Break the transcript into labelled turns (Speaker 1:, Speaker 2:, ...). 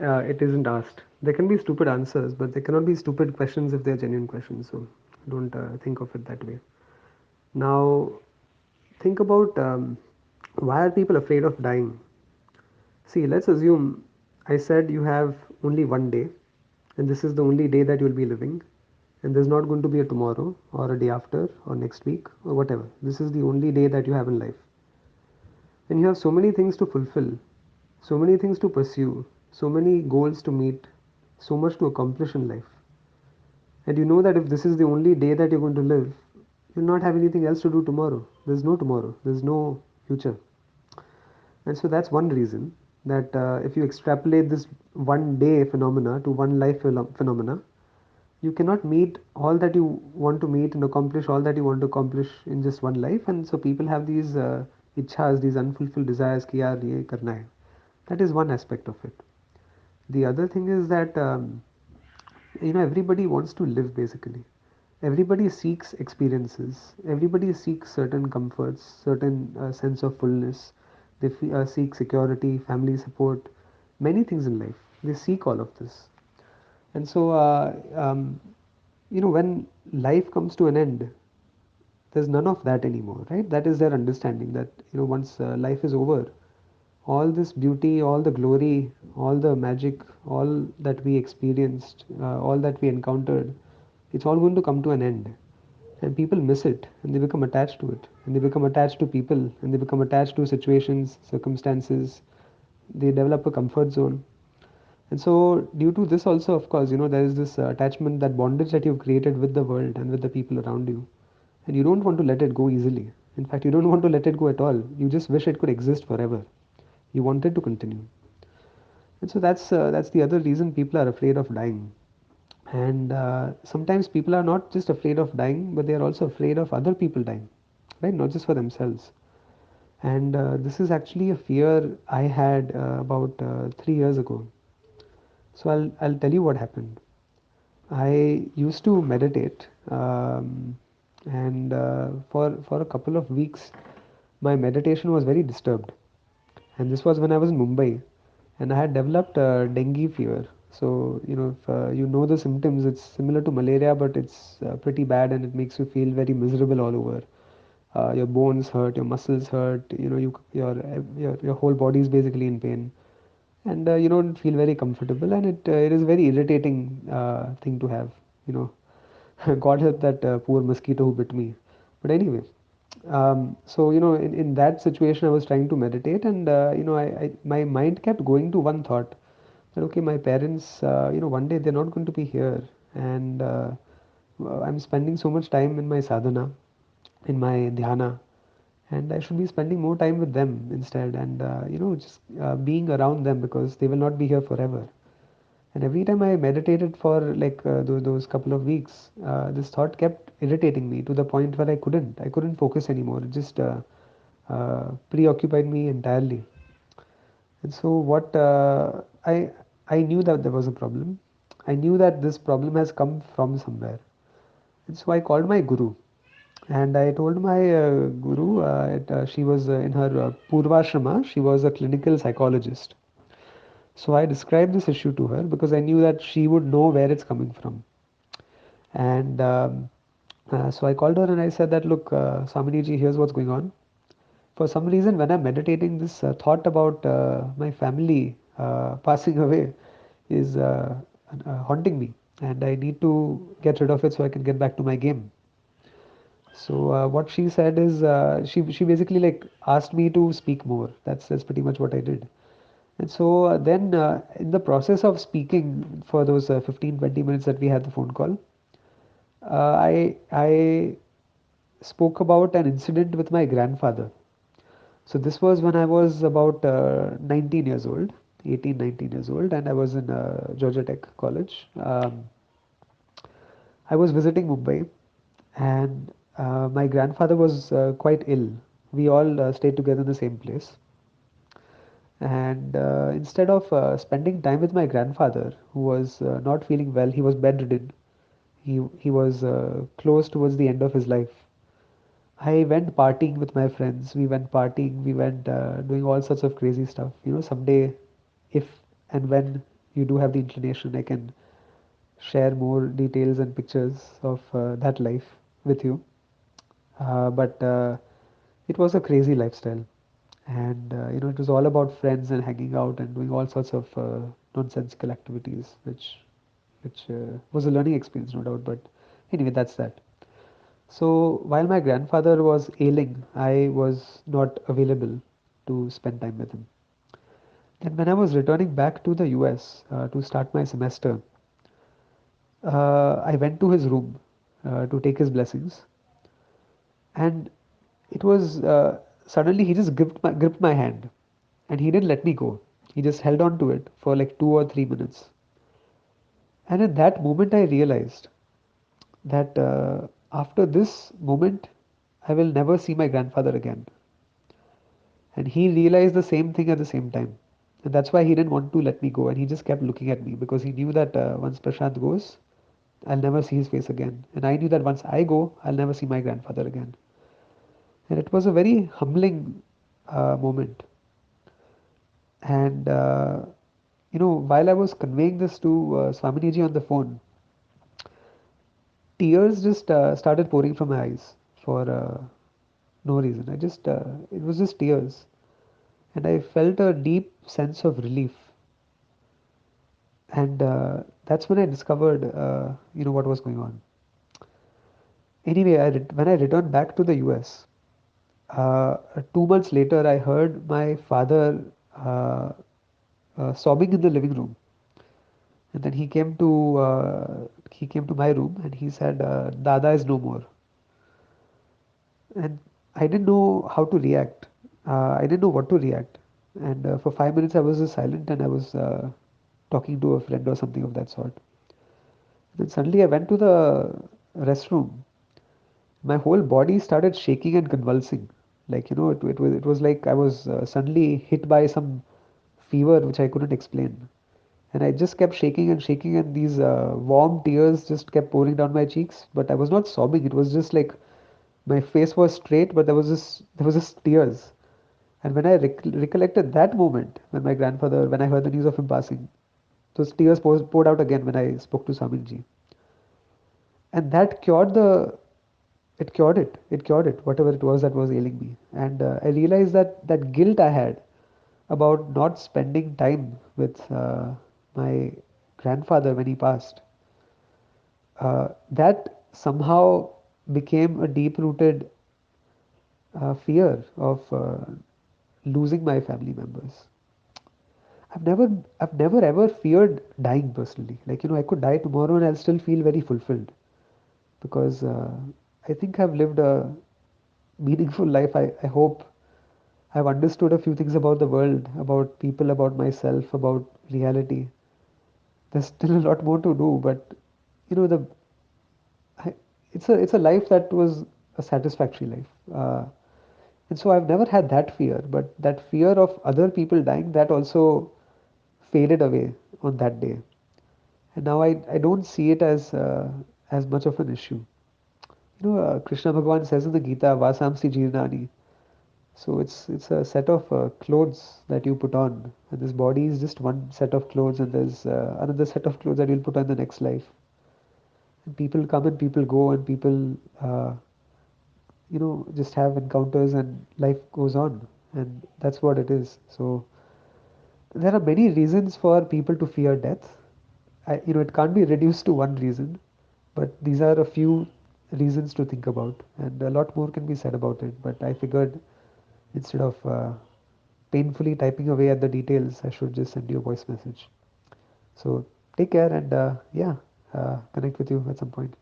Speaker 1: it isn't asked. There can be stupid answers, but there cannot be stupid questions if they're genuine questions. So don't think of it that way. Now, think about why are people afraid of dying? See, let's assume I said you have only one day, and this is the only day that you'll be living, and there's not going to be a tomorrow, or a day after, or next week, or whatever. This is the only day that you have in life. And you have so many things to fulfill, so many things to pursue, so many goals to meet, so much to accomplish in life. And you know that if this is the only day that you're going to live, you'll not have anything else to do tomorrow. There's no tomorrow, there's no future. And so that's one reason that if you extrapolate this one day phenomena to one life phenomena, you cannot meet all that you want to meet and accomplish all that you want to accomplish in just one life. And so people have these ichhas, these unfulfilled desires, ki yaar ye karna hai. That is one aspect of it. The other thing is that everybody wants to live basically. Everybody seeks experiences. Everybody seeks certain comforts, certain sense of fullness. They seek security, family support, many things in life. They seek all of this. And so, when life comes to an end, there's none of that anymore, right? That is their understanding that, once life is over, all this beauty, all the glory, all the magic, all that we experienced, all that we encountered, it's all going to come to an end. And people miss it and they become attached to it. And they become attached to people and they become attached to situations, circumstances. They develop a comfort zone. And so, due to this, also, of course, there is this attachment, that bondage that you've created with the world and with the people around you. And you don't want to let it go easily. In fact, you don't want to let it go at all. You just wish it could exist forever. You want it to continue. And so that's the other reason people are afraid of dying. And sometimes people are not just afraid of dying, but they are also afraid of other people dying, right? Not just for themselves. And this is actually a fear I had about 3 years ago. So I'll tell you what happened. I used to meditate, and for a couple of weeks, my meditation was very disturbed. And this was when I was in Mumbai, and I had developed dengue fever. So if you know the symptoms, it's similar to malaria, but it's pretty bad, and it makes you feel very miserable all over. Your bones hurt, your muscles hurt. Your whole body is basically in pain, and you don't feel very comfortable, and it is very irritating thing to have. You know, God help that poor mosquito who bit me. But anyway, so in that situation, I was trying to meditate, and my mind kept going to one thought that okay, my parents, one day they're not going to be here, and I'm spending so much time in my sadhana, in my dhyana, and I should be spending more time with them instead, and just being around them because they will not be here forever. And every time I meditated for like those couple of weeks, this thought kept irritating me to the point where I couldn't focus anymore. It just preoccupied me entirely. And so what I knew that there was a problem. I knew that this problem has come from somewhere. And so I called my guru and I told my guru, she was in her Purvashrama, she was a clinical psychologist. So I described this issue to her because I knew that she would know where it's coming from. And so I called her and I said that, look, Saminiji, here's what's going on. For some reason, when I'm meditating, this thought about my family passing away is haunting me. And I need to get rid of it so I can get back to my game. So what she said is she basically like asked me to speak more. That's pretty much what I did. And so then in the process of speaking for those 15-20 minutes that we had the phone call, I spoke about an incident with my grandfather. So this was when I was about 19 years old, 18, 19 years old, and I was in Georgia Tech College. I was visiting Mumbai, and my grandfather was quite ill. We all stayed together in the same place. And instead of spending time with my grandfather, who was not feeling well, he was bedridden. He was close towards the end of his life. I went partying with my friends. We went partying. We went doing all sorts of crazy stuff. Someday, if and when you do have the inclination, I can share more details and pictures of that life with you. But it was a crazy lifestyle, and it was all about friends and hanging out and doing all sorts of nonsensical activities, which was a learning experience, no doubt. But anyway, that's that. So while my grandfather was ailing, I was not available to spend time with him. And when I was returning back to the US to start my semester, I went to his room to take his blessings, and it was suddenly he just gripped my hand, and he didn't let me go. He just held on to it for like 2 or 3 minutes. And at that moment, I realized that after this moment, I will never see my grandfather again. And he realized the same thing at the same time. And that's why he didn't want to let me go. And he just kept looking at me because he knew that once Prashant goes, I'll never see his face again. And I knew that once I go, I'll never see my grandfather again. And it was a very humbling moment. And, while I was conveying this to Swaminiji on the phone, tears just started pouring from my eyes for no reason. It was just tears. And I felt a deep sense of relief. And that's when I discovered, what was going on. Anyway, when I returned back to the US, 2 months later, I heard my father sobbing in the living room. And then he came to my room and he said, "Dada is no more." And I didn't know how to react. I didn't know what to react. And for 5 minutes, I was just silent and I was talking to a friend or something of that sort. Then suddenly, I went to the restroom. My whole body started shaking and convulsing. Like, it was like I was suddenly hit by some fever which I couldn't explain. And I just kept shaking and shaking, and these warm tears just kept pouring down my cheeks. But I was not sobbing. It was just like my face was straight, but there was just tears. And when I recollected that moment, when I heard the news of him passing, those tears poured out again when I spoke to Swamiji. And that cured it, whatever it was that was ailing me. And I realized that that guilt I had about not spending time with my grandfather when he passed, that somehow became a deep rooted fear of losing my family members. I've never ever feared dying personally. Like, I could die tomorrow and I'll still feel very fulfilled because I think I've lived a meaningful life. I hope I've understood a few things about the world, about people, about myself, about reality. There's still a lot more to do, but the I, it's a life that was a satisfactory life. And so I've never had that fear, but that fear of other people dying, that also faded away on that day. And now I don't see it as much of an issue. Krishna Bhagavan says in the Gita, Vasamsi Jirnani. So it's a set of clothes that you put on, and this body is just one set of clothes, and there's another set of clothes that you'll put on the next life. And people come and people go, and people just have encounters, and life goes on, and that's what it is. So there are many reasons for people to fear death. It can't be reduced to one reason, but these are a few reasons to think about, and a lot more can be said about it. But I figured instead of painfully typing away at the details, I should just send you a voice message. So take care and yeah, connect with you at some point.